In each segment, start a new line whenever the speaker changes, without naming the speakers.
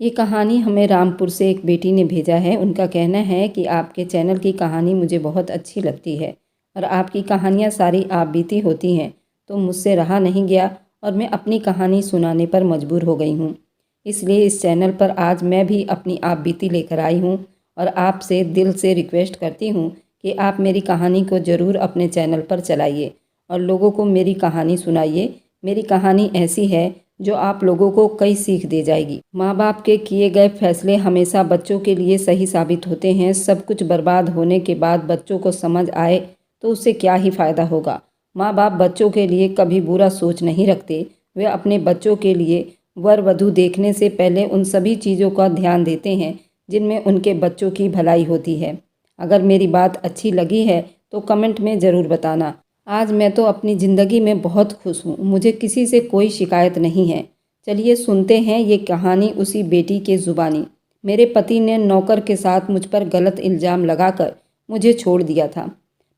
ये कहानी हमें रामपुर से एक बेटी ने भेजा है। उनका कहना है कि आपके चैनल की कहानी मुझे बहुत अच्छी लगती है और आपकी कहानियाँ सारी आप बीती होती हैं, तो मुझसे रहा नहीं गया और मैं अपनी कहानी सुनाने पर मजबूर हो गई हूँ। इसलिए इस चैनल पर आज मैं भी अपनी आप बीती लेकर आई हूँ और आपसे दिल से रिक्वेस्ट करती हूँ कि आप मेरी कहानी को ज़रूर अपने चैनल पर चलाइए और लोगों को मेरी कहानी सुनाइए। मेरी कहानी ऐसी है जो आप लोगों को कई सीख दे जाएगी। माँ बाप के किए गए फैसले हमेशा बच्चों के लिए सही साबित होते हैं। सब कुछ बर्बाद होने के बाद बच्चों को समझ आए तो उससे क्या ही फ़ायदा होगा। माँ बाप बच्चों के लिए कभी बुरा सोच नहीं रखते। वे अपने बच्चों के लिए वर वधू देखने से पहले उन सभी चीज़ों का ध्यान देते हैं जिनमें उनके बच्चों की भलाई होती है। अगर मेरी बात अच्छी लगी है तो कमेंट में ज़रूर बताना। आज मैं तो अपनी ज़िंदगी में बहुत खुश हूँ। मुझे किसी से कोई शिकायत नहीं है। चलिए सुनते हैं ये कहानी उसी बेटी के ज़ुबानी। मेरे पति ने नौकर के साथ मुझ पर गलत इल्ज़ाम लगाकर मुझे छोड़ दिया था।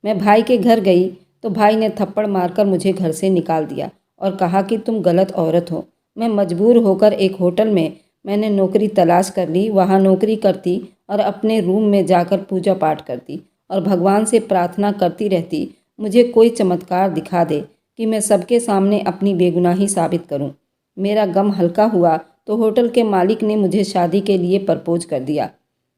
मैं भाई के घर गई तो भाई ने थप्पड़ मारकर मुझे घर से निकाल दिया और कहा कि तुम गलत औरत हो। मैं मजबूर होकर एक होटल में मैंने नौकरी तलाश कर ली। वहाँ नौकरी करती और अपने रूम में जाकर पूजा पाठ करती और भगवान से प्रार्थना करती रहती, मुझे कोई चमत्कार दिखा दे कि मैं सबके सामने अपनी बेगुनाही साबित करूं। मेरा गम हल्का हुआ तो होटल के मालिक ने मुझे शादी के लिए प्रपोज कर दिया।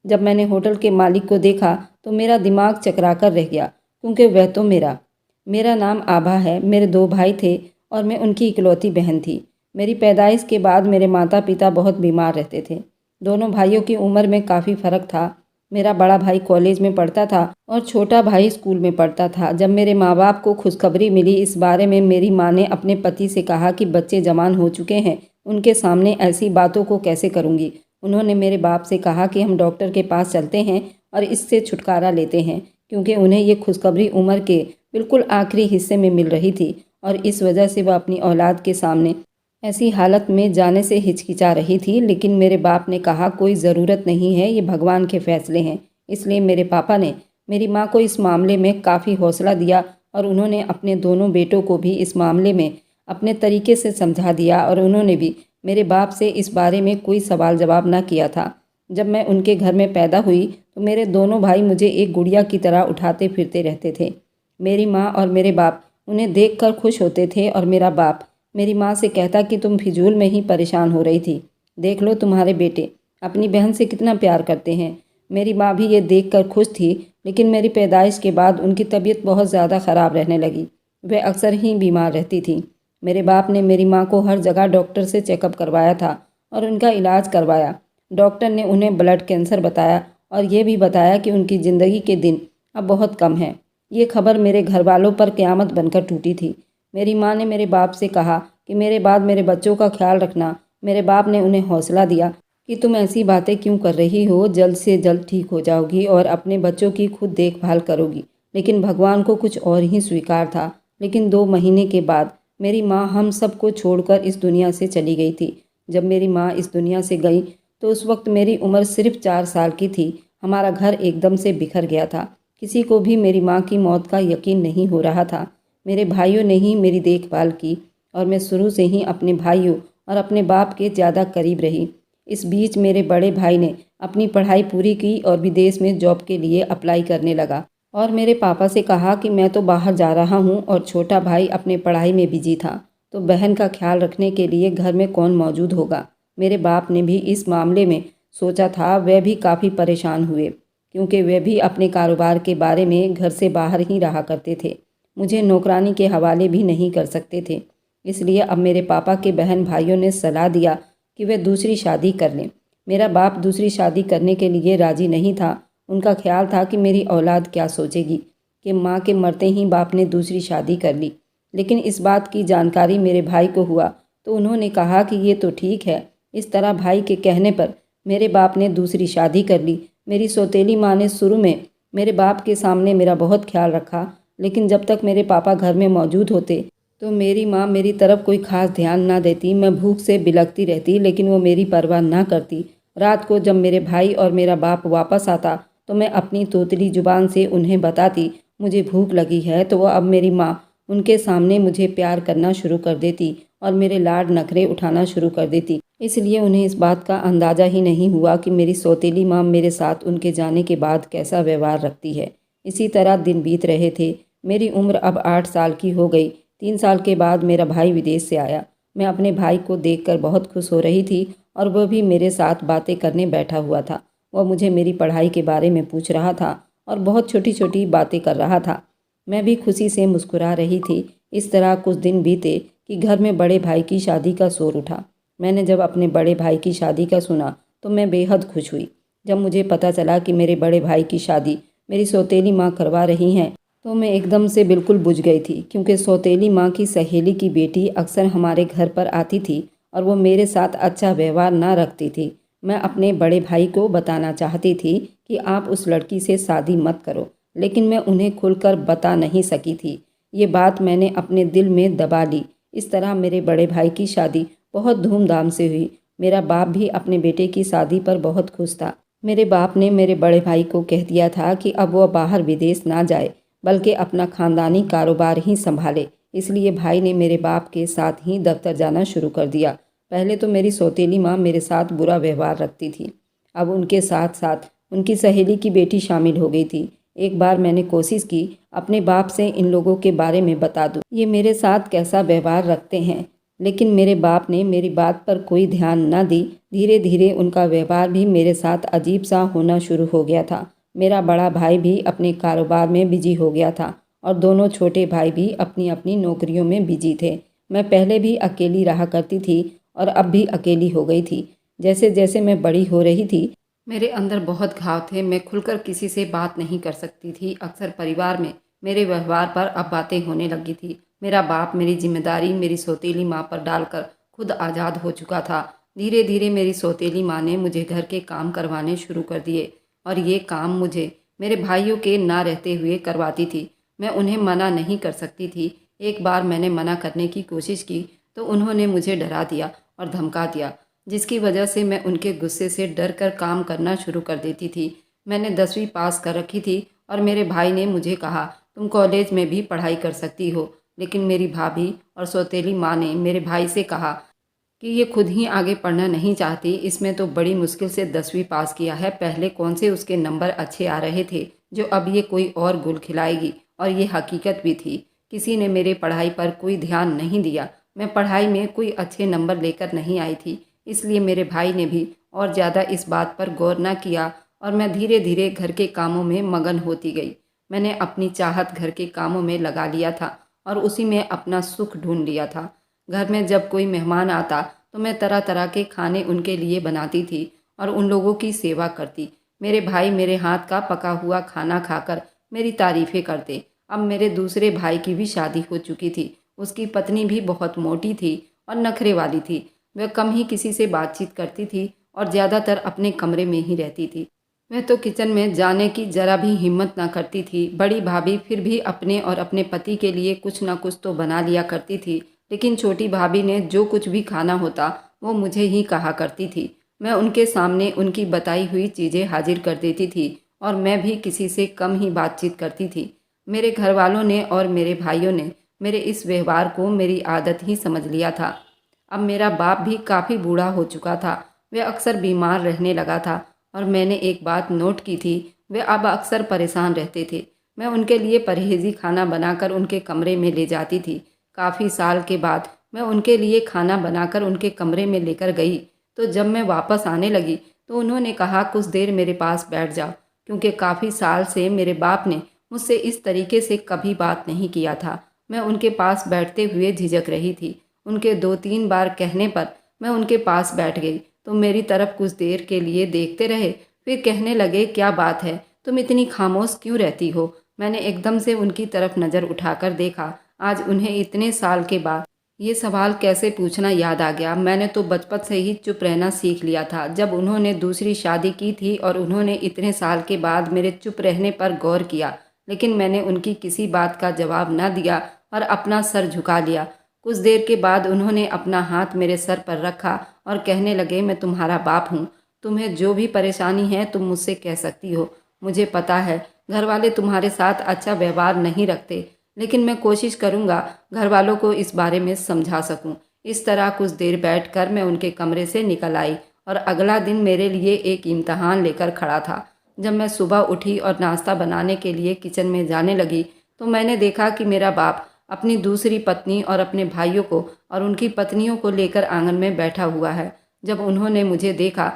जब मैंने होटल के मालिक को देखा तो मेरा दिमाग चकराकर रह गया, क्योंकि वह तो मेरा नाम आभा है। मेरे 2 भाई थे और मैं उनकी इकलौती बहन थी। मेरी पैदाइश के बाद मेरे माता पिता बहुत बीमार रहते थे। दोनों भाइयों की उम्र में काफ़ी फ़र्क था। मेरा बड़ा भाई कॉलेज में पढ़ता था और छोटा भाई स्कूल में पढ़ता था। जब मेरे माँ बाप को खुशखबरी मिली इस बारे में, मेरी माँ ने अपने पति से कहा कि बच्चे जवान हो चुके हैं, उनके सामने ऐसी बातों को कैसे करूँगी। उन्होंने मेरे बाप से कहा कि हम डॉक्टर के पास चलते हैं और इससे छुटकारा लेते हैं, क्योंकि उन्हें ये खुशखबरी उम्र के बिल्कुल आखिरी हिस्से में मिल रही थी और इस वजह से वह अपनी औलाद के सामने ऐसी हालत में जाने से हिचकिचा रही थी। लेकिन मेरे बाप ने कहा कोई ज़रूरत नहीं है, ये भगवान के फैसले हैं। इसलिए मेरे पापा ने मेरी माँ को इस मामले में काफ़ी हौसला दिया और उन्होंने अपने दोनों बेटों को भी इस मामले में अपने तरीके से समझा दिया और उन्होंने भी मेरे बाप से इस बारे में कोई सवाल जवाब ना किया था। जब मैं उनके घर में पैदा हुई तो मेरे दोनों भाई मुझे एक गुड़िया की तरह उठाते फिरते रहते थे। मेरी माँ और मेरे बाप उन्हें देखकर खुश होते थे और मेरा बाप मेरी माँ से कहता कि तुम फिजूल में ही परेशान हो रही थी। देख लो तुम्हारे बेटे अपनी बहन से कितना प्यार करते हैं। मेरी माँ भी ये देखकर खुश थी, लेकिन मेरी पैदाइश के बाद उनकी तबीयत बहुत ज़्यादा ख़राब रहने लगी। वह अक्सर ही बीमार रहती थी। मेरे बाप ने मेरी माँ को हर जगह डॉक्टर से चेकअप करवाया था और उनका इलाज करवाया। डॉक्टर ने उन्हें ब्लड कैंसर बताया और ये भी बताया कि उनकी ज़िंदगी के दिन अब बहुत कम हैं। ये खबर मेरे घर वालों पर क़यामत बनकर टूटी थी। मेरी माँ ने मेरे बाप से कहा कि मेरे बाद मेरे बच्चों का ख्याल रखना। मेरे बाप ने उन्हें हौसला दिया कि तुम ऐसी बातें क्यों कर रही हो, जल्द से जल्द ठीक हो जाओगी और अपने बच्चों की खुद देखभाल करोगी। लेकिन भगवान को कुछ और ही स्वीकार था। लेकिन 2 महीने के बाद मेरी माँ हम सबको छोड़कर इस दुनिया से चली गई थी। जब मेरी माँ इस दुनिया से गई तो उस वक्त मेरी उम्र सिर्फ 4 साल की थी। हमारा घर एकदम से बिखर गया था। किसी को भी मेरी माँ की मौत का यकीन नहीं हो रहा था। मेरे भाइयों ने ही मेरी देखभाल की और मैं शुरू से ही अपने भाइयों और अपने बाप के ज़्यादा करीब रही। इस बीच मेरे बड़े भाई ने अपनी पढ़ाई पूरी की और विदेश में जॉब के लिए अप्लाई करने लगा और मेरे पापा से कहा कि मैं तो बाहर जा रहा हूँ और छोटा भाई अपने पढ़ाई में बिजी था, तो बहन का ख्याल रखने के लिए घर में कौन मौजूद होगा। मेरे बाप ने भी इस मामले में सोचा था। वह भी काफ़ी परेशान हुए, क्योंकि वह भी अपने कारोबार के बारे में घर से बाहर ही रहा करते थे। मुझे नौकरानी के हवाले भी नहीं कर सकते थे। इसलिए अब मेरे पापा के बहन भाइयों ने सलाह दिया कि वे दूसरी शादी कर लें। मेरा बाप दूसरी शादी करने के लिए राज़ी नहीं था। उनका ख्याल था कि मेरी औलाद क्या सोचेगी कि माँ के मरते ही बाप ने दूसरी शादी कर ली। लेकिन इस बात की जानकारी मेरे भाई को हुआ तो उन्होंने कहा कि ये तो ठीक है। इस तरह भाई के कहने पर मेरे बाप ने दूसरी शादी कर ली। मेरी सौतेली माँ ने शुरू में मेरे बाप के सामने मेरा बहुत ख्याल रखा, लेकिन जब तक मेरे पापा घर में मौजूद होते तो मेरी माँ मेरी तरफ कोई खास ध्यान ना देती। मैं भूख से बिलखती रहती, लेकिन वो मेरी परवाह ना करती। रात को जब मेरे भाई और मेरा बाप वापस आता तो मैं अपनी तोतली जुबान से उन्हें बताती मुझे भूख लगी है, तो वह अब मेरी माँ उनके सामने मुझे प्यार करना शुरू कर देती और मेरे लाड नखरे उठाना शुरू कर देती। इसलिए उन्हें इस बात का अंदाज़ा ही नहीं हुआ कि मेरी सौतेली माँ मेरे साथ उनके जाने के बाद कैसा व्यवहार रखती है। इसी तरह दिन बीत रहे थे। मेरी उम्र अब 8 साल की हो गई। 3 साल के बाद मेरा भाई विदेश से आया। मैं अपने भाई को देखकर बहुत खुश हो रही थी और वह भी मेरे साथ बातें करने बैठा हुआ था। वह मुझे मेरी पढ़ाई के बारे में पूछ रहा था और बहुत छोटी-छोटी बातें कर रहा था। मैं भी खुशी से मुस्कुरा रही थी। इस तरह कुछ दिन बीते कि घर में बड़े भाई की शादी का शोर उठा। मैंने जब अपने बड़े भाई की शादी का सुना तो मैं बेहद खुश हुई। जब मुझे पता चला कि मेरे बड़े भाई की शादी मेरी सौतेली माँ करवा रही हैं तो मैं एकदम से बिल्कुल बुझ गई थी, क्योंकि सौतेली माँ की सहेली की बेटी अक्सर हमारे घर पर आती थी और वो मेरे साथ अच्छा व्यवहार ना रखती थी। मैं अपने बड़े भाई को बताना चाहती थी कि आप उस लड़की से शादी मत करो, लेकिन मैं उन्हें खुलकर बता नहीं सकी थी। ये बात मैंने अपने दिल में दबा ली। इस तरह मेरे बड़े भाई की शादी बहुत धूमधाम से हुई। मेरा बाप भी अपने बेटे की शादी पर बहुत खुश था। मेरे बाप ने मेरे बड़े भाई को कह दिया था कि अब वह बाहर विदेश ना जाए, बल्कि अपना खानदानी कारोबार ही संभाले। इसलिए भाई ने मेरे बाप के साथ ही दफ्तर जाना शुरू कर दिया। पहले तो मेरी सौतेली माँ मेरे साथ बुरा व्यवहार रखती थी। अब उनके साथ साथ उनकी सहेली की बेटी शामिल हो गई थी। एक बार मैंने कोशिश की अपने बाप से इन लोगों के बारे में बता दूं, ये मेरे साथ कैसा व्यवहार रखते हैं, लेकिन मेरे बाप ने मेरी बात पर कोई ध्यान न दी। धीरे धीरे उनका व्यवहार भी मेरे साथ अजीब सा होना शुरू हो गया था। मेरा बड़ा भाई भी अपने कारोबार में बिजी हो गया था और दोनों छोटे भाई भी अपनी अपनी नौकरियों में बिजी थे। मैं पहले भी अकेली रहा करती थी और अब भी अकेली हो गई थी। जैसे जैसे मैं बड़ी हो रही थी, मेरे अंदर बहुत घाव थे। मैं खुलकर किसी से बात नहीं कर सकती थी। अक्सर परिवार में मेरे व्यवहार पर अब बातें होने लगी थी। मेरा बाप मेरी जिम्मेदारी मेरी सौतेली माँ पर डालकर खुद आज़ाद हो चुका था। धीरे धीरे मेरी सौतेली माँ ने मुझे घर के काम करवाने शुरू कर दिए और ये काम मुझे मेरे भाइयों के ना रहते हुए करवाती थी। मैं उन्हें मना नहीं कर सकती थी। एक बार मैंने मना करने की कोशिश की तो उन्होंने मुझे डरा दिया और धमका दिया, जिसकी वजह से मैं उनके गुस्से से डर कर काम करना शुरू कर देती थी। मैंने 10वीं पास कर रखी थी और मेरे भाई ने मुझे कहा, तुम कॉलेज में भी पढ़ाई कर सकती हो। लेकिन मेरी भाभी और सौतेली माँ ने मेरे भाई से कहा कि ये खुद ही आगे पढ़ना नहीं चाहती, इसमें तो बड़ी मुश्किल से 10वीं पास किया है। पहले कौन से उसके नंबर अच्छे आ रहे थे जो अब ये कोई और गुल खिलाएगी। और ये हकीकत भी थी। किसी ने मेरे पढ़ाई पर कोई ध्यान नहीं दिया। मैं पढ़ाई में कोई अच्छे नंबर लेकर नहीं आई थी, इसलिए मेरे भाई ने भी और ज़्यादा इस बात पर गौर न किया और मैं धीरे धीरे घर के कामों में मगन होती गई। मैंने अपनी चाहत घर के कामों में लगा लिया था और उसी में अपना सुख ढूंढ लिया था। घर में जब कोई मेहमान आता तो मैं तरह तरह के खाने उनके लिए बनाती थी और उन लोगों की सेवा करती। मेरे भाई मेरे हाथ का पका हुआ खाना खाकर मेरी तारीफ़ें करते। अब मेरे दूसरे भाई की भी शादी हो चुकी थी। उसकी पत्नी भी बहुत मोटी थी और नखरे वाली थी। वह कम ही किसी से बातचीत करती थी और ज़्यादातर अपने कमरे में ही रहती थी। वह तो किचन में जाने की जरा भी हिम्मत ना करती थी। बड़ी भाभी फिर भी अपने और अपने पति के लिए कुछ ना कुछ तो बना लिया करती थी, लेकिन छोटी भाभी ने जो कुछ भी खाना होता वो मुझे ही कहा करती थी। मैं उनके सामने उनकी बताई हुई चीज़ें हाजिर कर देती थी और मैं भी किसी से कम ही बातचीत करती थी। मेरे घर वालों ने और मेरे भाइयों ने मेरे इस व्यवहार को मेरी आदत ही समझ लिया था। अब मेरा बाप भी काफ़ी बूढ़ा हो चुका था। वह अक्सर बीमार रहने लगा था और मैंने एक बात नोट की थी, वे अब अक्सर परेशान रहते थे। मैं उनके लिए परहेजी खाना बनाकर उनके कमरे में ले जाती थी। काफ़ी साल के बाद मैं उनके लिए खाना बनाकर उनके कमरे में लेकर गई तो जब मैं वापस आने लगी तो उन्होंने कहा, कुछ देर मेरे पास बैठ जाओ, क्योंकि काफ़ी साल से मेरे बाप ने मुझसे इस तरीके से कभी बात नहीं किया था। मैं उनके पास बैठते हुए झिझक रही थी। उनके 2-3 बार कहने पर मैं उनके पास बैठ गई तो मेरी तरफ कुछ देर के लिए देखते रहे, फिर कहने लगे, क्या बात है, तुम इतनी खामोश क्यों रहती हो। मैंने एकदम से उनकी तरफ नज़र उठाकर देखा। आज उन्हें इतने साल के बाद ये सवाल कैसे पूछना याद आ गया। मैंने तो बचपन से ही चुप रहना सीख लिया था। जब उन्होंने दूसरी शादी की थी और उन्होंने इतने साल के बाद मेरे चुप रहने पर गौर किया, लेकिन मैंने उनकी किसी बात का जवाब न दिया और अपना सर झुका लिया। कुछ देर के बाद उन्होंने अपना हाथ मेरे सर पर रखा और कहने लगे, मैं तुम्हारा बाप हूँ। तुम्हें जो भी परेशानी है तुम मुझसे कह सकती हो। मुझे पता है घर वाले तुम्हारे साथ अच्छा व्यवहार नहीं रखते, लेकिन मैं कोशिश करूँगा घर वालों को इस बारे में समझा सकूँ। इस तरह कुछ देर बैठकर मैं उनके कमरे से निकल आई और अगला दिन मेरे लिए एक इम्तहान लेकर खड़ा था। जब मैं सुबह उठी और नाश्ता बनाने के लिए किचन में जाने लगी तो मैंने देखा कि मेरा बाप अपनी दूसरी पत्नी और अपने भाइयों को और उनकी पत्नियों को लेकर आंगन में बैठा हुआ है। जब उन्होंने मुझे देखा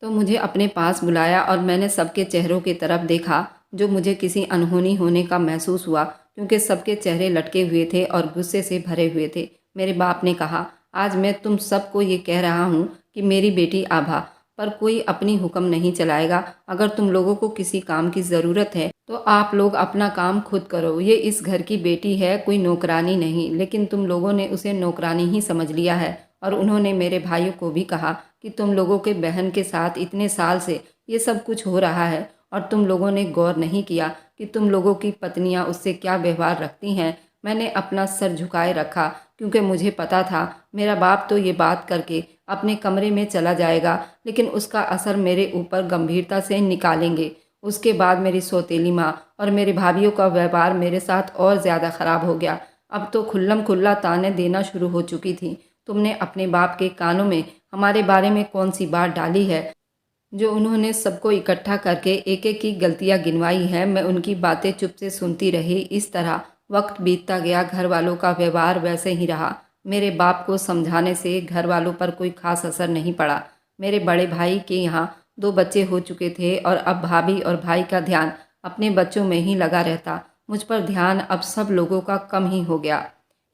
तो मुझे अपने पास बुलाया और मैंने सबके चेहरों की तरफ देखा, जो मुझे किसी अनहोनी होने का महसूस हुआ क्योंकि सबके चेहरे लटके हुए थे और गुस्से से भरे हुए थे। मेरे बाप ने कहा, आज मैं तुम सबको ये कह रहा हूँ कि मेरी बेटी आभा पर कोई अपनी हुक्म नहीं चलाएगा। अगर तुम लोगों को किसी काम की ज़रूरत है तो आप लोग अपना काम खुद करो। ये इस घर की बेटी है, कोई नौकरानी नहीं, लेकिन तुम लोगों ने उसे नौकरानी ही समझ लिया है। और उन्होंने मेरे भाइयों को भी कहा कि तुम लोगों के बहन के साथ इतने साल से ये सब कुछ हो रहा है और तुम लोगों ने गौर नहीं किया कि तुम लोगों की पत्नियां उससे क्या व्यवहार रखती हैं। मैंने अपना सर झुकाए रखा क्योंकि मुझे पता था मेरा बाप तो ये बात करके अपने कमरे में चला जाएगा, लेकिन उसका असर मेरे ऊपर गंभीरता से निकालेंगे। उसके बाद मेरी सौतेली माँ और मेरे भाभीियों का व्यवहार मेरे साथ और ज़्यादा ख़राब हो गया। अब तो खुल्लम खुल्ला ताने देना शुरू हो चुकी थी। तुमने अपने बाप के कानों में हमारे बारे में कौन सी बात डाली है जो उन्होंने सबको इकट्ठा करके एक एक की गलतियां गिनवाई हैं। मैं उनकी बातें चुप से सुनती रही। इस तरह वक्त बीतता गया। घर वालों का व्यवहार वैसे ही रहा। मेरे बाप को समझाने से घर वालों पर कोई खास असर नहीं पड़ा। मेरे बड़े भाई के यहाँ 2 बच्चे हो चुके थे और अब भाभी और भाई का ध्यान अपने बच्चों में ही लगा रहता। मुझ पर ध्यान अब सब लोगों का कम ही हो गया।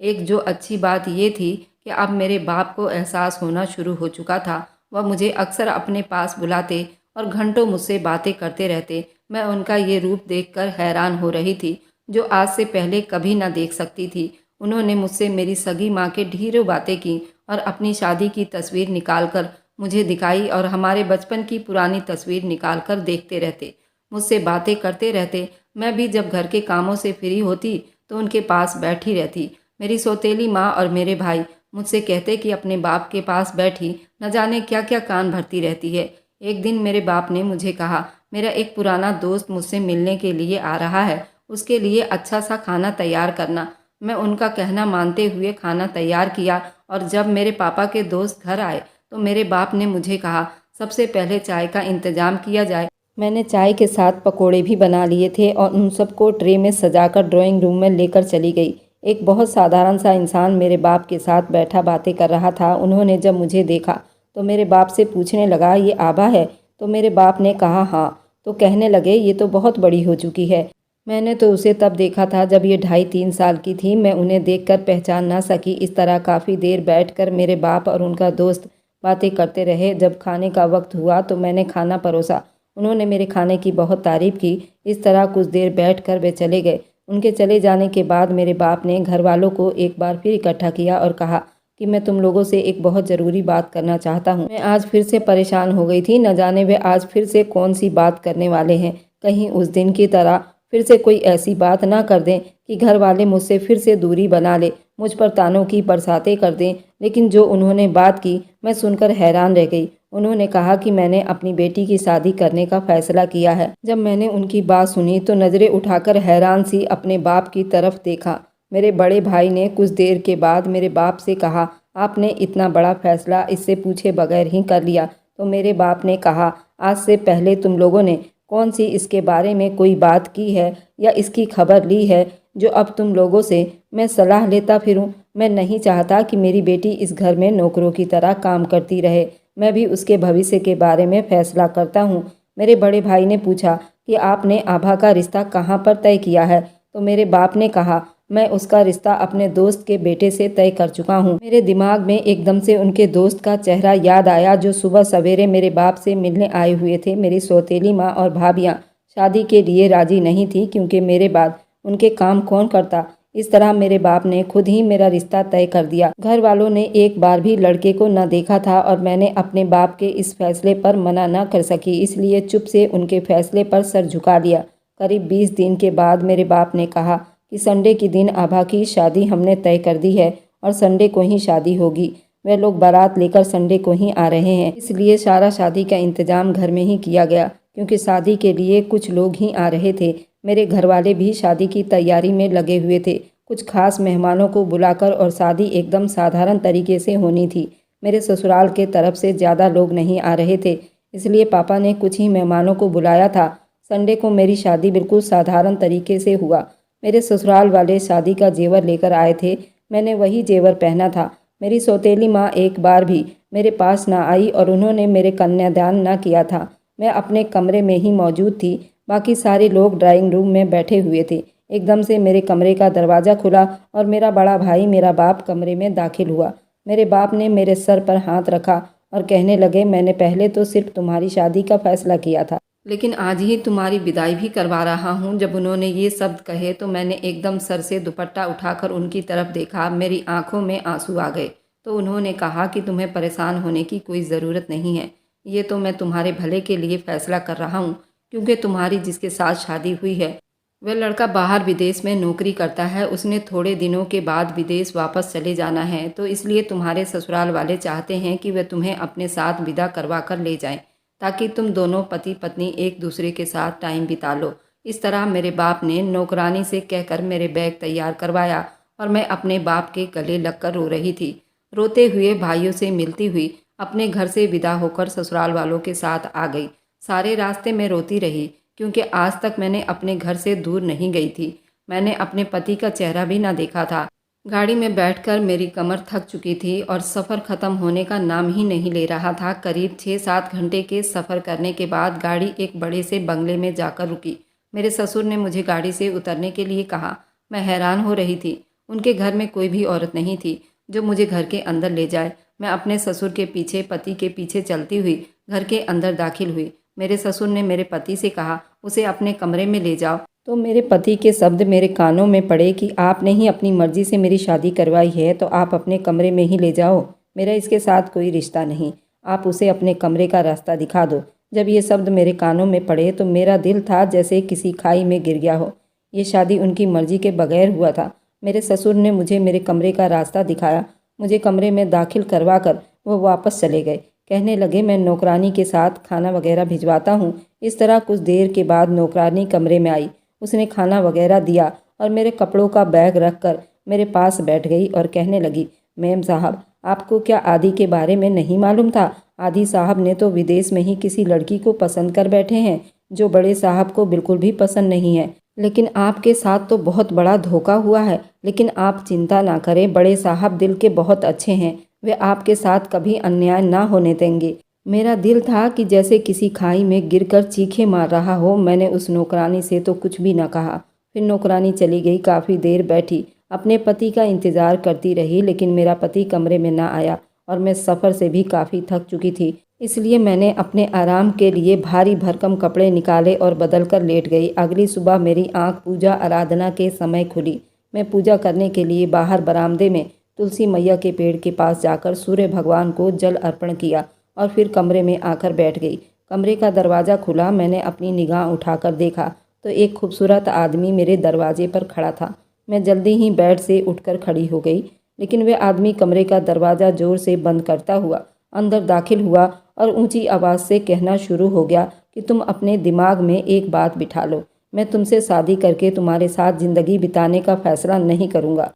एक जो अच्छी बात ये थी कि अब मेरे बाप को एहसास होना शुरू हो चुका था। वह मुझे अक्सर अपने पास बुलाते और घंटों मुझसे बातें करते रहते। मैं उनका ये रूप देखकर हैरान हो रही थी, जो आज से पहले कभी ना देख सकती थी। उन्होंने मुझसे मेरी सगी माँ के ढेरों बातें की और अपनी शादी की तस्वीर निकालकर मुझे दिखाई और हमारे बचपन की पुरानी तस्वीर निकालकर देखते रहते, मुझसे बातें करते रहते। मैं भी जब घर के कामों से फ्री होती तो उनके पास बैठी रहती। मेरी सौतेली माँ और मेरे भाई मुझसे कहते कि अपने बाप के पास बैठी न जाने क्या क्या कान भरती रहती है। एक दिन मेरे बाप ने मुझे कहा, मेरा एक पुराना दोस्त मुझसे मिलने के लिए आ रहा है, उसके लिए अच्छा सा खाना तैयार करना। मैं उनका कहना मानते हुए खाना तैयार किया और जब मेरे पापा के दोस्त घर आए तो मेरे बाप ने मुझे कहा, सबसे पहले चाय का इंतज़ाम किया जाए। मैंने चाय के साथ पकोड़े भी बना लिए थे और उन सबको ट्रे में सजाकर ड्राइंग रूम में लेकर चली गई। एक बहुत साधारण सा इंसान मेरे बाप के साथ बैठा बातें कर रहा था। उन्होंने जब मुझे देखा तो मेरे बाप से पूछने लगा, ये आभा है? तो मेरे बाप ने कहा हाँ। तो कहने लगे, ये तो बहुत बड़ी हो चुकी है। मैंने तो उसे तब देखा था जब ये 2.5-3 साल की थी। मैं उन्हें देखकर पहचान ना सकी। इस तरह काफ़ी देर बैठकर मेरे बाप और उनका दोस्त बातें करते रहे। जब खाने का वक्त हुआ तो मैंने खाना परोसा। उन्होंने मेरे खाने की बहुत तारीफ़ की। इस तरह कुछ देर बैठकर वे चले गए। उनके चले जाने के बाद मेरे बाप ने घर वालों को एक बार फिर इकट्ठा किया और कहा कि मैं तुम लोगों से एक बहुत ज़रूरी बात करना चाहता हूँ। मैं आज फिर से परेशान हो गई थी, न जाने वे आज फिर से कौन सी बात करने वाले हैं। कहीं उस दिन की तरह फिर से कोई ऐसी बात ना कर दें कि घर वाले मुझसे फिर से दूरी बना ले, मुझ पर तानों की बरसातें कर दें। लेकिन जो उन्होंने बात की मैं सुनकर हैरान रह गई। उन्होंने कहा कि मैंने अपनी बेटी की शादी करने का फैसला किया है। जब मैंने उनकी बात सुनी तो नज़रें उठाकर हैरान सी अपने बाप की तरफ देखा। मेरे बड़े भाई ने कुछ देर के बाद मेरे बाप से कहा, आपने इतना बड़ा फैसला इससे पूछे बगैर ही कर लिया? तो मेरे बाप ने कहा, आज से पहले तुम लोगों ने कौन सी इसके बारे में कोई बात की है या इसकी खबर ली है जो अब तुम लोगों से मैं सलाह लेता फिरूं? मैं नहीं चाहता कि मेरी बेटी इस घर में नौकरों की तरह काम करती रहे। मैं भी उसके भविष्य के बारे में फैसला करता हूँ। मेरे बड़े भाई ने पूछा कि आपने आभा का रिश्ता कहाँ पर तय किया है? तो मेरे बाप ने कहा, मैं उसका रिश्ता अपने दोस्त के बेटे से तय कर चुका हूँ। मेरे दिमाग में एकदम से उनके दोस्त का चेहरा याद आया जो सुबह सवेरे मेरे बाप से मिलने आए हुए थे। मेरी सौतेली माँ और भाभियाँ शादी के लिए राजी नहीं थी क्योंकि मेरे बाद उनके काम कौन करता। इस तरह मेरे बाप ने खुद ही मेरा रिश्ता तय कर दिया। घर वालों ने एक बार भी लड़के को न देखा था और मैंने अपने बाप के इस फैसले पर मना न कर सकी, इसलिए चुप से उनके फैसले पर सर झुका लिया। करीब 20 दिन के बाद मेरे बाप ने कहा कि संडे के दिन आभा की शादी हमने तय कर दी है और संडे को ही शादी होगी। वे लोग बारात लेकर संडे को ही आ रहे हैं, इसलिए सारा शादी का इंतजाम घर में ही किया गया क्योंकि शादी के लिए कुछ लोग ही आ रहे थे। मेरे घर वाले भी शादी की तैयारी में लगे हुए थे। कुछ खास मेहमानों को बुलाकर और शादी एकदम साधारण तरीके से होनी थी। मेरे ससुराल के तरफ से ज़्यादा लोग नहीं आ रहे थे, इसलिए पापा ने कुछ ही मेहमानों को बुलाया था। संडे को मेरी शादी बिल्कुल साधारण तरीके से हुआ। मेरे ससुराल वाले शादी का जेवर लेकर आए थे, मैंने वही जेवर पहना था। मेरी सौतेली माँ एक बार भी मेरे पास ना आई और उन्होंने मेरे कन्यादान ना किया था। मैं अपने कमरे में ही मौजूद थी, बाकी सारे लोग ड्राइंग रूम में बैठे हुए थे। एकदम से मेरे कमरे का दरवाज़ा खुला और मेरा बड़ा भाई, मेरा बाप, कमरे में दाखिल हुआ। मेरे बाप ने मेरे सर पर हाथ रखा और कहने लगे, मैंने पहले तो सिर्फ तुम्हारी शादी का फैसला किया था, लेकिन आज ही तुम्हारी विदाई भी करवा रहा हूँ। जब उन्होंने ये शब्द कहे तो मैंने एकदम सर से दुपट्टा उठाकर उनकी तरफ देखा। मेरी आंखों में आंसू आ गए। तो उन्होंने कहा कि तुम्हें परेशान होने की कोई ज़रूरत नहीं है, ये तो मैं तुम्हारे भले के लिए फ़ैसला कर रहा हूँ, क्योंकि तुम्हारी जिसके साथ शादी हुई है वह लड़का बाहर विदेश में नौकरी करता है। उसने थोड़े दिनों के बाद विदेश वापस चले जाना है, तो इसलिए तुम्हारे ससुराल वाले चाहते हैं कि वे तुम्हें अपने साथ विदा करवा कर ले जाएं, ताकि तुम दोनों पति पत्नी एक दूसरे के साथ टाइम बिता लो। इस तरह मेरे बाप ने नौकरानी से कहकर मेरे बैग तैयार करवाया और मैं अपने बाप के गले लगकर रो रही थी। रोते हुए भाइयों से मिलती हुई अपने घर से विदा होकर ससुराल वालों के साथ आ गई। सारे रास्ते में रोती रही, क्योंकि आज तक मैंने अपने घर से दूर नहीं गई थी। मैंने अपने पति का चेहरा भी ना देखा था। गाड़ी में बैठकर मेरी कमर थक चुकी थी और सफ़र ख़त्म होने का नाम ही नहीं ले रहा था। करीब 6-7 घंटे के सफ़र करने के बाद गाड़ी एक बड़े से बंगले में जाकर रुकी। मेरे ससुर ने मुझे गाड़ी से उतरने के लिए कहा। मैं हैरान हो रही थी। उनके घर में कोई भी औरत नहीं थी जो मुझे घर के अंदर ले जाए। मैं अपने ससुर के पीछे, पति के पीछे चलती हुई घर के अंदर दाखिल हुई। मेरे ससुर ने मेरे पति से कहा, उसे अपने कमरे में ले जाओ। तो मेरे पति के शब्द मेरे कानों में पड़े कि आपने ही अपनी मर्जी से मेरी शादी करवाई है, तो आप अपने कमरे में ही ले जाओ। मेरा इसके साथ कोई रिश्ता नहीं, आप उसे अपने कमरे का रास्ता दिखा दो। जब ये शब्द मेरे कानों में पड़े तो मेरा दिल था जैसे किसी खाई में गिर गया हो। ये शादी उनकी मर्जी के बगैर हुआ था। मेरे ससुर ने मुझे मेरे कमरे का रास्ता दिखाया। मुझे कमरे में दाखिल करवा कर वह वापस चले गए। कहने लगे, मैं नौकरानी के साथ खाना वगैरह भिजवाता हूँ। इस तरह कुछ देर के बाद नौकरानी कमरे में आई। उसने खाना वगैरह दिया और मेरे कपड़ों का बैग रख कर मेरे पास बैठ गई और कहने लगी, मैम साहब, आपको क्या आदि के बारे में नहीं मालूम था? आदि साहब ने तो विदेश में ही किसी लड़की को पसंद कर बैठे हैं, जो बड़े साहब को बिल्कुल भी पसंद नहीं है। लेकिन आपके साथ तो बहुत बड़ा धोखा हुआ है। लेकिन आप चिंता ना करें, बड़े साहब दिल के बहुत अच्छे हैं, वे आपके साथ कभी अन्याय ना होने देंगे। मेरा दिल था कि जैसे किसी खाई में गिरकर चीखें मार रहा हो। मैंने उस नौकरानी से तो कुछ भी न कहा। फिर नौकरानी चली गई। काफ़ी देर बैठी अपने पति का इंतज़ार करती रही, लेकिन मेरा पति कमरे में ना आया और मैं सफ़र से भी काफ़ी थक चुकी थी। इसलिए मैंने अपने आराम के लिए भारी भरकम कपड़े निकाले और बदल कर लेट गई। अगली सुबह मेरी आँख पूजा आराधना के समय खुली। मैं पूजा करने के लिए बाहर बरामदे में तुलसी मैया के पेड़ के पास जाकर सूर्य भगवान को जल अर्पण किया और फिर कमरे में आकर बैठ गई। कमरे का दरवाज़ा खुला। मैंने अपनी निगाह उठाकर देखा तो एक खूबसूरत आदमी मेरे दरवाजे पर खड़ा था। मैं जल्दी ही बेड से उठकर खड़ी हो गई, लेकिन वह आदमी कमरे का दरवाज़ा ज़ोर से बंद करता हुआ अंदर दाखिल हुआ और ऊंची आवाज़ से कहना शुरू हो गया कि तुम अपने दिमाग में एक बात बिठा लो, मैं तुमसे शादी करके तुम्हारे साथ ज़िंदगी बिताने का फ़ैसला नहीं करूँगा,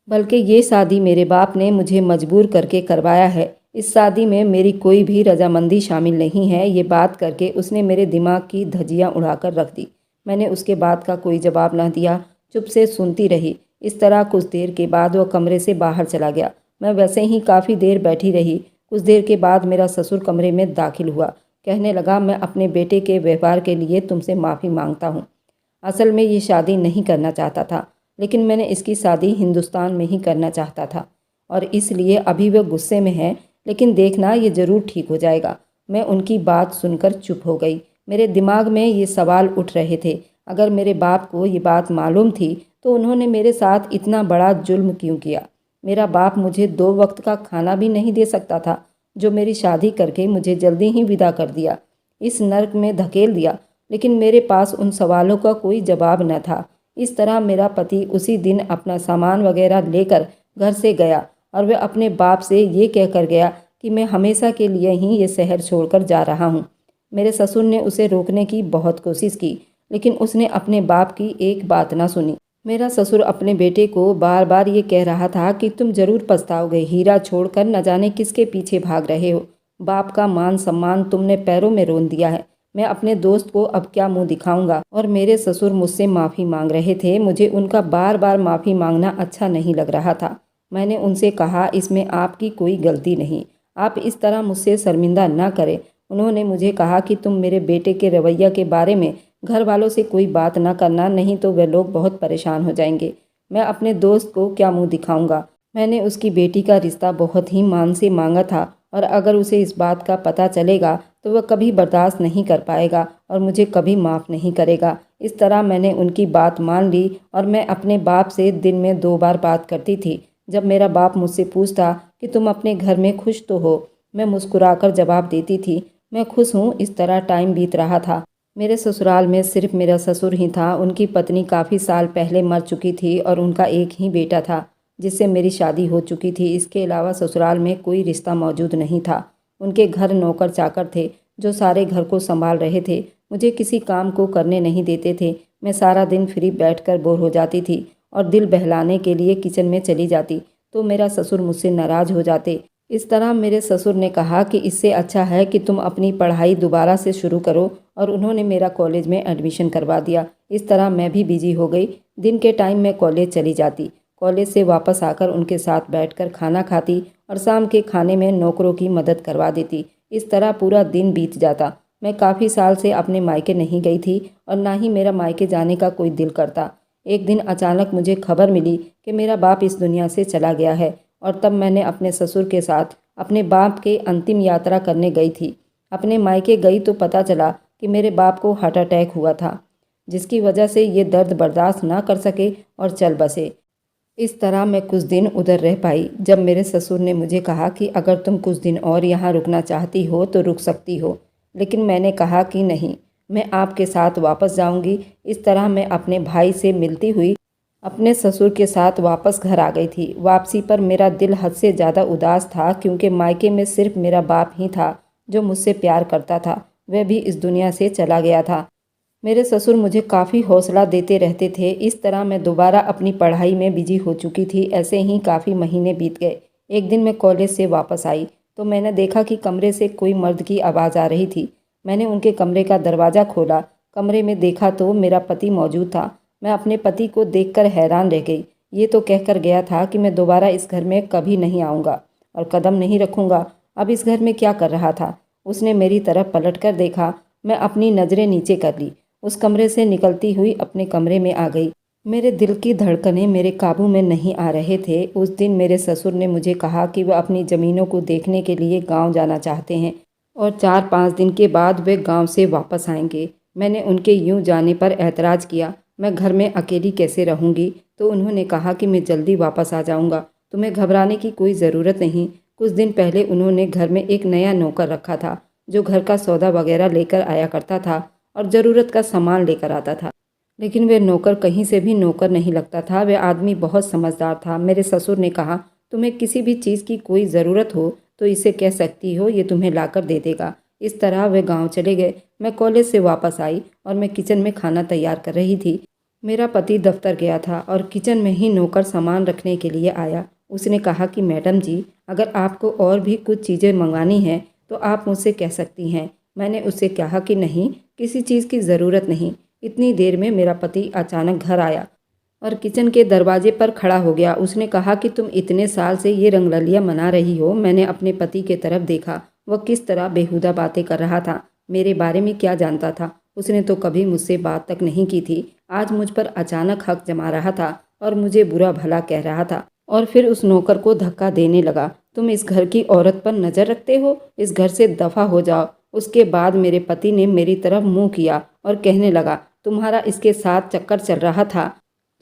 बल्कि ये शादी मेरे बाप ने मुझे मजबूर करके करवाया है। इस शादी में मेरी कोई भी रजामंदी शामिल नहीं है। ये बात करके उसने मेरे दिमाग की धज्जियाँ उड़ाकर रख दी। मैंने उसके बात का कोई जवाब न दिया, चुप से सुनती रही। इस तरह कुछ देर के बाद वह कमरे से बाहर चला गया। मैं वैसे ही काफ़ी देर बैठी रही। कुछ देर के बाद मेरा ससुर कमरे में दाखिल हुआ। कहने लगा, मैं अपने बेटे के व्यवहार के लिए तुमसे माफ़ी मांगता हूँ। असल में ये शादी नहीं करना चाहता था, लेकिन मैंने इसकी शादी हिंदुस्तान में ही करना चाहता था और इसलिए अभी वह गुस्से में है, लेकिन देखना ये ज़रूर ठीक हो जाएगा। मैं उनकी बात सुनकर चुप हो गई। मेरे दिमाग में ये सवाल उठ रहे थे, अगर मेरे बाप को ये बात मालूम थी तो उन्होंने मेरे साथ इतना बड़ा जुल्म क्यों किया? मेरा बाप मुझे 2 वक्त का खाना भी नहीं दे सकता था, जो मेरी शादी करके मुझे जल्दी ही विदा कर दिया, इस नर्क में धकेल दिया। लेकिन मेरे पास उन सवालों का कोई जवाब न था। इस तरह मेरा पति उसी दिन अपना सामान वगैरह लेकर घर से गया और वह अपने बाप से ये कहकर गया कि मैं हमेशा के लिए ही ये शहर छोड़कर जा रहा हूँ। मेरे ससुर ने उसे रोकने की बहुत कोशिश की, लेकिन उसने अपने बाप की एक बात ना सुनी। मेरा ससुर अपने बेटे को बार बार ये कह रहा था कि तुम जरूर पछताओगे, हीरा छोड़कर न जाने किसके पीछे भाग रहे हो। बाप का मान सम्मान तुमने पैरों में रोन दिया है। मैं अपने दोस्त को अब क्या मुंह दिखाऊंगा। और मेरे ससुर मुझसे माफ़ी मांग रहे थे। मुझे उनका बार बार माफ़ी मांगना अच्छा नहीं लग रहा था। मैंने उनसे कहा, इसमें आपकी कोई गलती नहीं, आप इस तरह मुझसे शर्मिंदा ना करें। उन्होंने मुझे कहा कि तुम मेरे बेटे के रवैया के बारे में घर वालों से कोई बात ना करना, नहीं तो वे लोग बहुत परेशान हो जाएंगे। मैं अपने दोस्त को क्या मुंह दिखाऊंगा। मैंने उसकी बेटी का रिश्ता बहुत ही मान से मांगा था, और अगर उसे इस बात का पता चलेगा तो वह कभी बर्दाश्त नहीं कर पाएगा और मुझे कभी माफ़ नहीं करेगा। इस तरह मैंने उनकी बात मान ली और मैं अपने बाप से दिन में 2 बार बात करती थी। जब मेरा बाप मुझसे पूछता कि तुम अपने घर में खुश तो हो, मैं मुस्कुराकर जवाब देती थी, मैं खुश हूँ। इस तरह टाइम बीत रहा था। मेरे ससुराल में सिर्फ मेरा ससुर ही था। उनकी पत्नी काफ़ी साल पहले मर चुकी थी और उनका एक ही बेटा था जिससे मेरी शादी हो चुकी थी। इसके अलावा ससुराल में कोई रिश्ता मौजूद नहीं था। उनके घर नौकर चाकर थे जो सारे घर को संभाल रहे थे। मुझे किसी काम को करने नहीं देते थे। मैं सारा दिन फ्री बैठकर बोर हो जाती थी और दिल बहलाने के लिए किचन में चली जाती तो मेरा ससुर मुझसे नाराज़ हो जाते। इस तरह मेरे ससुर ने कहा कि इससे अच्छा है कि तुम अपनी पढ़ाई दोबारा से शुरू करो, और उन्होंने मेरा कॉलेज में एडमिशन करवा दिया। इस तरह मैं भी बिजी हो गई। दिन के टाइम मैं कॉलेज चली जाती, कॉलेज से वापस आकर उनके साथ बैठकर खाना खाती और शाम के खाने में नौकरों की मदद करवा देती। इस तरह पूरा दिन बीत जाता। मैं काफ़ी साल से अपने मायके नहीं गई थी और ना ही मेरा मायके जाने का कोई दिल करता। एक दिन अचानक मुझे खबर मिली कि मेरा बाप इस दुनिया से चला गया है, और तब मैंने अपने ससुर के साथ अपने बाप के अंतिम यात्रा करने गई थी। अपने मायके गई तो पता चला कि मेरे बाप को हार्ट अटैक हुआ था, जिसकी वजह से ये दर्द बर्दाश्त ना कर सके और चल बसे। इस तरह मैं कुछ दिन उधर रह पाई। जब मेरे ससुर ने मुझे कहा कि अगर तुम कुछ दिन और यहाँ रुकना चाहती हो तो रुक सकती हो, लेकिन मैंने कहा कि नहीं, मैं आपके साथ वापस जाऊंगी। इस तरह मैं अपने भाई से मिलती हुई अपने ससुर के साथ वापस घर आ गई थी। वापसी पर मेरा दिल हद से ज़्यादा उदास था, क्योंकि मायके में सिर्फ मेरा बाप ही था जो मुझसे प्यार करता था। वह भी इस दुनिया से चला गया था। मेरे ससुर मुझे काफ़ी हौसला देते रहते थे। इस तरह मैं दोबारा अपनी पढ़ाई में बिजी हो चुकी थी। ऐसे ही काफ़ी महीने बीत गए। एक दिन मैं कॉलेज से वापस आई तो मैंने देखा कि कमरे से कोई मर्द की आवाज़ आ रही थी। मैंने उनके कमरे का दरवाज़ा खोला। कमरे में देखा तो मेरा पति मौजूद था। मैं अपने पति को देखकर हैरान रह गई। ये तो कहकर गया था कि मैं दोबारा इस घर में कभी नहीं आऊँगा और कदम नहीं रखूँगा। अब इस घर में क्या कर रहा था? उसने मेरी तरफ पलट कर देखा। मैं अपनी नज़रें नीचे कर ली। उस कमरे से निकलती हुई अपने कमरे में आ गई। मेरे दिल की धड़कनें मेरे काबू में नहीं आ रहे थे। उस दिन मेरे ससुर ने मुझे कहा कि वह अपनी ज़मीनों को देखने के लिए गांव जाना चाहते हैं और 4-5 दिन के बाद वे गांव से वापस आएंगे। मैंने उनके यूं जाने पर एतराज़ किया। मैं घर में अकेली कैसे रहूंगी? तो उन्होंने कहा कि मैं जल्दी वापस आ जाऊंगा, तुम्हें घबराने की कोई ज़रूरत नहीं। कुछ दिन पहले उन्होंने घर में एक नया नौकर रखा था जो घर का सौदा वगैरह लेकर आया करता था और ज़रूरत का सामान लेकर आता था। लेकिन वे नौकर कहीं से भी नौकर नहीं लगता था। वह आदमी बहुत समझदार था। मेरे ससुर ने कहा, तुम्हें किसी भी चीज़ की कोई ज़रूरत हो तो इसे कह सकती हो, ये तुम्हें लाकर दे देगा। इस तरह वे गांव चले गए। मैं कॉलेज से वापस आई और मैं किचन में खाना तैयार कर रही थी। मेरा पति दफ्तर गया था और किचन में ही नौकर सामान रखने के लिए आया। उसने कहा कि मैडम जी, अगर आपको और भी कुछ चीज़ें मंगवानी हैं तो आप मुझसे कह सकती हैं। मैंने उससे कहा कि नहीं, किसी चीज़ की ज़रूरत नहीं। इतनी देर में मेरा पति अचानक घर आया और किचन के दरवाजे पर खड़ा हो गया। उसने कहा कि तुम इतने साल से ये रंगरलियाँ मना रही हो। मैंने अपने पति के तरफ देखा। वह किस तरह बेहुदा बातें कर रहा था। मेरे बारे में क्या जानता था? उसने तो कभी मुझसे बात तक नहीं की थी। आज मुझ पर अचानक हक जमा रहा था और मुझे बुरा भला कह रहा था। और फिर उस नौकर को धक्का देने लगा। तुम इस घर की औरत पर नज़र रखते हो? इस घर से दफ़ा हो जाओ। उसके बाद मेरे पति ने मेरी तरफ मुंह किया और कहने लगा, तुम्हारा इसके साथ चक्कर चल रहा था,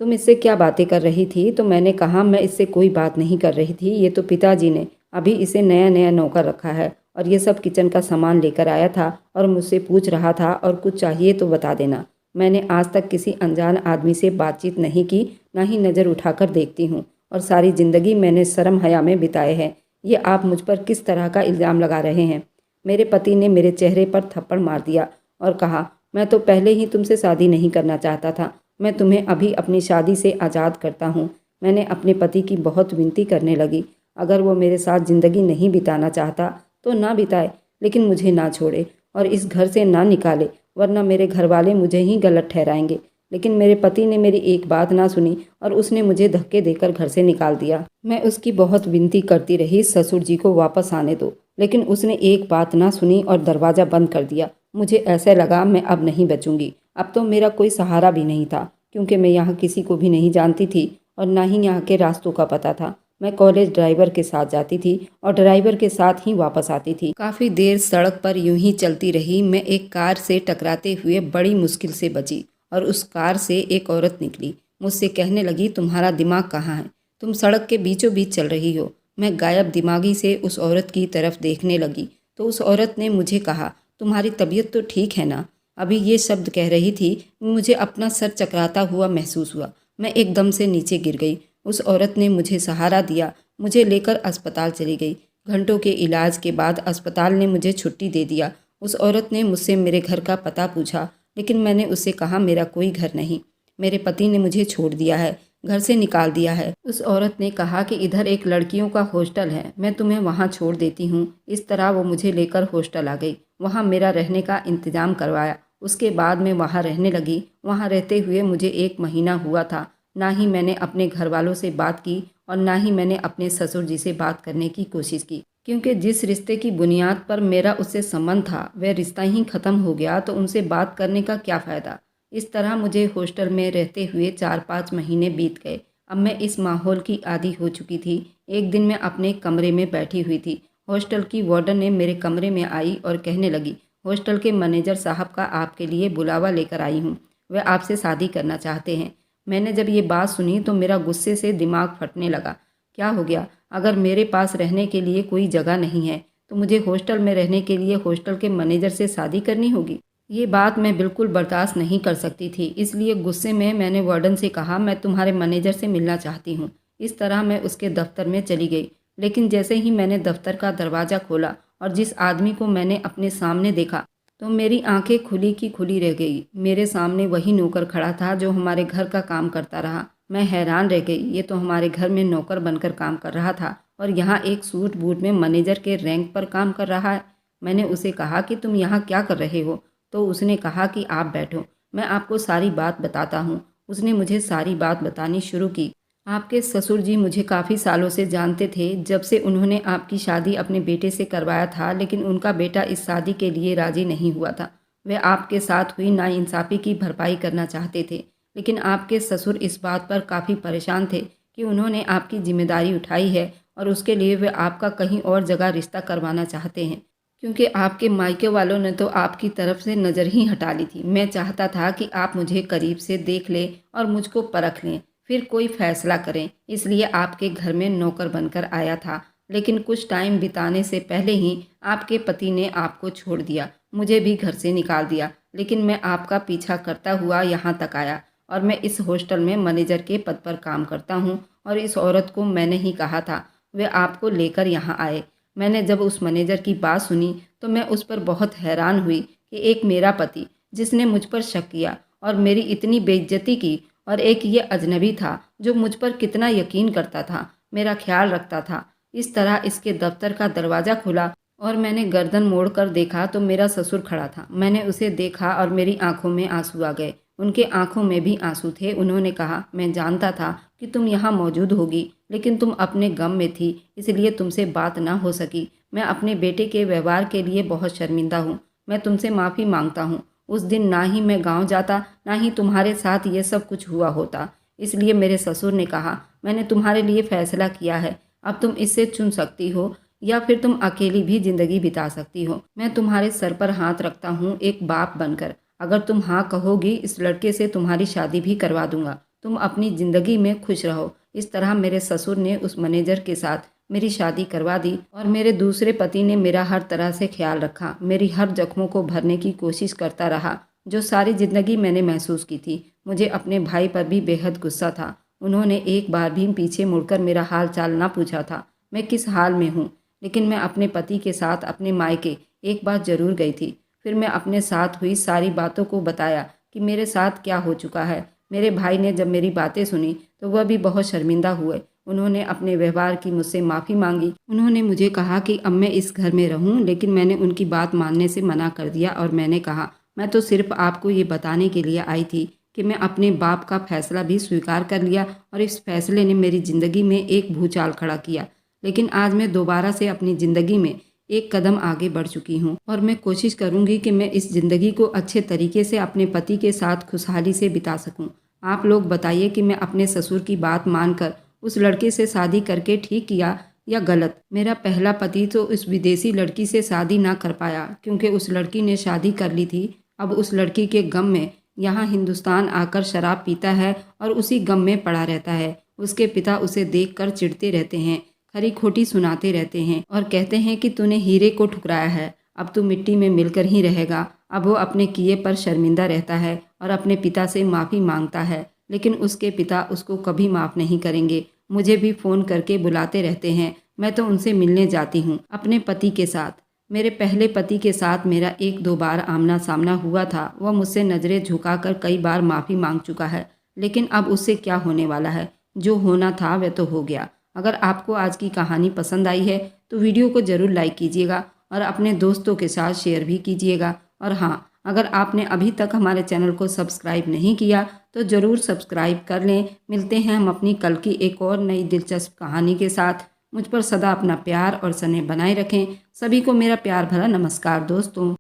तुम इससे क्या बातें कर रही थी? तो मैंने कहा, मैं इससे कोई बात नहीं कर रही थी। ये तो पिताजी ने अभी इसे नया नया नौकर रखा है और ये सब किचन का सामान लेकर आया था और मुझसे पूछ रहा था और कुछ चाहिए तो बता देना। मैंने आज तक किसी अनजान आदमी से बातचीत नहीं की, ना ही नज़र उठाकर देखती हूँ, और सारी ज़िंदगी मैंने शर्म हया में बिताए हैं। ये आप मुझ पर किस तरह का इल्ज़ाम लगा रहे हैं? मेरे पति ने मेरे चेहरे पर थप्पड़ मार दिया और कहा, मैं तो पहले ही तुमसे शादी नहीं करना चाहता था। मैं तुम्हें अभी अपनी शादी से आज़ाद करता हूँ। मैंने अपने पति की बहुत विनती करने लगी। अगर वो मेरे साथ ज़िंदगी नहीं बिताना चाहता तो ना बिताए, लेकिन मुझे ना छोड़े और इस घर से ना निकाले, वरना मेरे घर वाले मुझे ही गलत ठहराएंगे। लेकिन मेरे पति ने मेरी एक बात ना सुनी और उसने मुझे धक्के देकर घर से निकाल दिया। मैं उसकी बहुत विनती करती रही, ससुर जी को वापस आने दो, लेकिन उसने एक बात ना सुनी और दरवाज़ा बंद कर दिया। मुझे ऐसे लगा मैं अब नहीं बचूंगी। अब तो मेरा कोई सहारा भी नहीं था, क्योंकि मैं यहाँ किसी को भी नहीं जानती थी और ना ही यहाँ के रास्तों का पता था। मैं कॉलेज ड्राइवर के साथ जाती थी और ड्राइवर के साथ ही वापस आती थी। काफ़ी देर सड़क पर यूं ही चलती रही। मैं एक कार से टकराते हुए बड़ी मुश्किल से बची और उस कार से एक औरत निकली। मुझसे कहने लगी, तुम्हारा दिमाग कहाँ है? तुम सड़क के बीचों बीच चल रही हो। मैं गायब दिमागी से उस औरत की तरफ देखने लगी तो उस औरत ने मुझे कहा, तुम्हारी तबीयत तो ठीक है ना? अभी ये शब्द कह रही थी, मुझे अपना सर चकराता हुआ महसूस हुआ। मैं एकदम से नीचे गिर गई। उस औरत ने मुझे सहारा दिया, मुझे लेकर अस्पताल चली गई। घंटों के इलाज के बाद अस्पताल ने मुझे छुट्टी दे दिया। उस औरत ने मुझसे मेरे घर का पता पूछा, लेकिन मैंने उससे कहा मेरा कोई घर नहीं, मेरे पति ने मुझे छोड़ दिया है, घर से निकाल दिया है। उस औरत ने कहा कि इधर एक लड़कियों का हॉस्टल है, मैं तुम्हें वहाँ छोड़ देती हूँ। इस तरह वो मुझे लेकर हॉस्टल आ गई। वहाँ मेरा रहने का इंतज़ाम करवाया। उसके बाद मैं वहाँ रहने लगी। वहाँ रहते हुए मुझे 1 महीना हुआ था। ना ही मैंने अपने घर वालों से बात की और ना ही मैंने अपने ससुर जी से बात करने की कोशिश की, क्योंकि जिस रिश्ते की बुनियाद पर मेरा उससे संबंध था वह रिश्ता ही ख़त्म हो गया तो उनसे बात करने का क्या फ़ायदा। इस तरह मुझे हॉस्टल में रहते हुए 4-5 महीने बीत गए। अब मैं इस माहौल की आदी हो चुकी थी। एक दिन मैं अपने कमरे में बैठी हुई थी। हॉस्टल की वार्डन ने मेरे कमरे में आई और कहने लगी, हॉस्टल के मैनेजर साहब का आपके लिए बुलावा लेकर आई हूँ, वह आपसे शादी करना चाहते हैं। मैंने जब ये बात सुनी तो मेरा गुस्से से दिमाग फटने लगा। क्या हो गया? अगर मेरे पास रहने के लिए कोई जगह नहीं है तो मुझे हॉस्टल में रहने के लिए हॉस्टल के मैनेजर से शादी करनी होगी? ये बात मैं बिल्कुल बर्दाश्त नहीं कर सकती थी। इसलिए गुस्से में मैंने वार्डन से कहा, मैं तुम्हारे मैनेजर से मिलना चाहती हूँ। इस तरह मैं उसके दफ्तर में चली गई। लेकिन जैसे ही मैंने दफ्तर का दरवाज़ा खोला और जिस आदमी को मैंने अपने सामने देखा तो मेरी आंखें खुली की खुली रह गई। मेरे सामने वही नौकर खड़ा था जो हमारे घर का काम करता रहा। मैं हैरान रह गई। ये तो हमारे घर में नौकर बनकर काम कर रहा था और यहाँ एक सूट बूट में मैनेजर के रैंक पर काम कर रहा है। मैंने उसे कहा कि तुम यहाँ क्या कर रहे हो? तो उसने कहा कि आप बैठो, मैं आपको सारी बात बताता हूँ। उसने मुझे सारी बात बतानी शुरू की। आपके ससुर जी मुझे काफ़ी सालों से जानते थे, जब से उन्होंने आपकी शादी अपने बेटे से करवाया था, लेकिन उनका बेटा इस शादी के लिए राज़ी नहीं हुआ था। वे आपके साथ हुई नाइंसाफ़ी की भरपाई करना चाहते थे, लेकिन आपके ससुर इस बात पर काफ़ी परेशान थे कि उन्होंने आपकी जिम्मेदारी उठाई है और उसके लिए वे आपका कहीं और जगह रिश्ता करवाना चाहते हैं, क्योंकि आपके मायके वालों ने तो आपकी तरफ से नज़र ही हटा ली थी। मैं चाहता था कि आप मुझे करीब से देख लें और मुझको परख लें, फिर कोई फैसला करें। इसलिए आपके घर में नौकर बनकर आया था, लेकिन कुछ टाइम बिताने से पहले ही आपके पति ने आपको छोड़ दिया, मुझे भी घर से निकाल दिया। लेकिन मैं आपका पीछा करता हुआ यहाँ तक आया और मैं इस हॉस्टल में मैनेजर के पद पर काम करता हूँ और इस औरत को मैंने ही कहा था, वे आपको लेकर यहाँ आए। मैंने जब उस मैनेजर की बात सुनी तो मैं उस पर बहुत हैरान हुई कि एक मेरा पति जिसने मुझ पर शक किया और मेरी इतनी बेइज्जती की, और एक ये अजनबी था जो मुझ पर कितना यकीन करता था, मेरा ख्याल रखता था। इस तरह इसके दफ्तर का दरवाज़ा खुला और मैंने गर्दन मोड़कर देखा तो मेरा ससुर खड़ा था। मैंने उसे देखा और मेरी आंखों में आंसू आ गए। उनके आंखों में भी आंसू थे। उन्होंने कहा, मैं जानता था कि तुम यहाँ मौजूद होगी, लेकिन तुम अपने गम में थी, इसलिए तुमसे बात ना हो सकी। मैं अपने बेटे के व्यवहार के लिए बहुत शर्मिंदा हूँ। मैं तुमसे माफ़ी मांगता हूँ। उस दिन ना ही मैं गांव जाता, ना ही तुम्हारे साथ ये सब कुछ हुआ होता। इसलिए मेरे ससुर ने कहा, मैंने तुम्हारे लिए फ़ैसला किया है, अब तुम इससे चुन सकती हो या फिर तुम अकेली भी ज़िंदगी बिता सकती हो। मैं तुम्हारे सर पर हाथ रखता हूँ एक बाप बनकर। अगर तुम हाँ कहोगी, इस लड़के से तुम्हारी शादी भी करवा दूंगा। तुम अपनी ज़िंदगी में खुश रहो। इस तरह मेरे ससुर ने उस मैनेजर के साथ मेरी शादी करवा दी और मेरे दूसरे पति ने मेरा हर तरह से ख्याल रखा, मेरी हर जख्मों को भरने की कोशिश करता रहा जो सारी ज़िंदगी मैंने महसूस की थी। मुझे अपने भाई पर भी बेहद गुस्सा था। उन्होंने एक बार भी पीछे मुड़कर मेरा हाल चाल ना पूछा था, मैं किस हाल में हूँ। लेकिन मैं अपने पति के साथ अपने मायके एक बार ज़रूर गई थी। फिर मैं अपने साथ हुई सारी बातों को बताया कि मेरे साथ क्या हो चुका है। मेरे भाई ने जब मेरी बातें सुनी तो वह भी बहुत शर्मिंदा हुए। उन्होंने अपने व्यवहार की मुझसे माफ़ी मांगी। उन्होंने मुझे कहा कि अब मैं इस घर में रहूं, लेकिन मैंने उनकी बात मानने से मना कर दिया और मैंने कहा, मैं तो सिर्फ आपको ये बताने के लिए आई थी कि मैं अपने बाप का फैसला भी स्वीकार कर लिया और इस फैसले ने मेरी ज़िंदगी में एक भूचाल खड़ा किया। लेकिन आज मैं दोबारा से अपनी ज़िंदगी में एक कदम आगे बढ़ चुकी हूँ और मैं कोशिश करूँगी कि मैं इस ज़िंदगी को अच्छे तरीके से अपने पति के साथ खुशहाली से बिता सकूँ। आप लोग बताइए कि मैं अपने ससुर की बात मानकर उस लड़के से शादी करके ठीक किया या गलत। मेरा पहला पति तो उस विदेशी लड़की से शादी ना कर पाया क्योंकि उस लड़की ने शादी कर ली थी। अब उस लड़की के गम में यहाँ हिंदुस्तान आकर शराब पीता है और उसी गम में पड़ा रहता है। उसके पिता उसे देखकर चिढ़ते रहते हैं, खरी खोटी सुनाते रहते हैं और कहते हैं कि तूने हीरे को ठुकराया है, अब तू मिट्टी में मिलकर ही रहेगा। अब वो अपने किए पर शर्मिंदा रहता है और अपने पिता से माफ़ी मांगता है, लेकिन उसके पिता उसको कभी माफ़ नहीं करेंगे। मुझे भी फ़ोन करके बुलाते रहते हैं, मैं तो उनसे मिलने जाती हूँ अपने पति के साथ। मेरे पहले पति के साथ मेरा एक दो बार आमना सामना हुआ था। वह मुझसे नज़रें झुकाकर कई बार माफ़ी मांग चुका है, लेकिन अब उससे क्या होने वाला है। जो होना था वह तो हो गया। अगर आपको आज की कहानी पसंद आई है तो वीडियो को ज़रूर लाइक कीजिएगा और अपने दोस्तों के साथ शेयर भी कीजिएगा। और हाँ, अगर आपने अभी तक हमारे चैनल को सब्सक्राइब नहीं किया तो ज़रूर सब्सक्राइब कर लें। मिलते हैं हम अपनी कल की एक और नई दिलचस्प कहानी के साथ। मुझ पर सदा अपना प्यार और स्नेह बनाए रखें। सभी को मेरा प्यार भरा नमस्कार दोस्तों।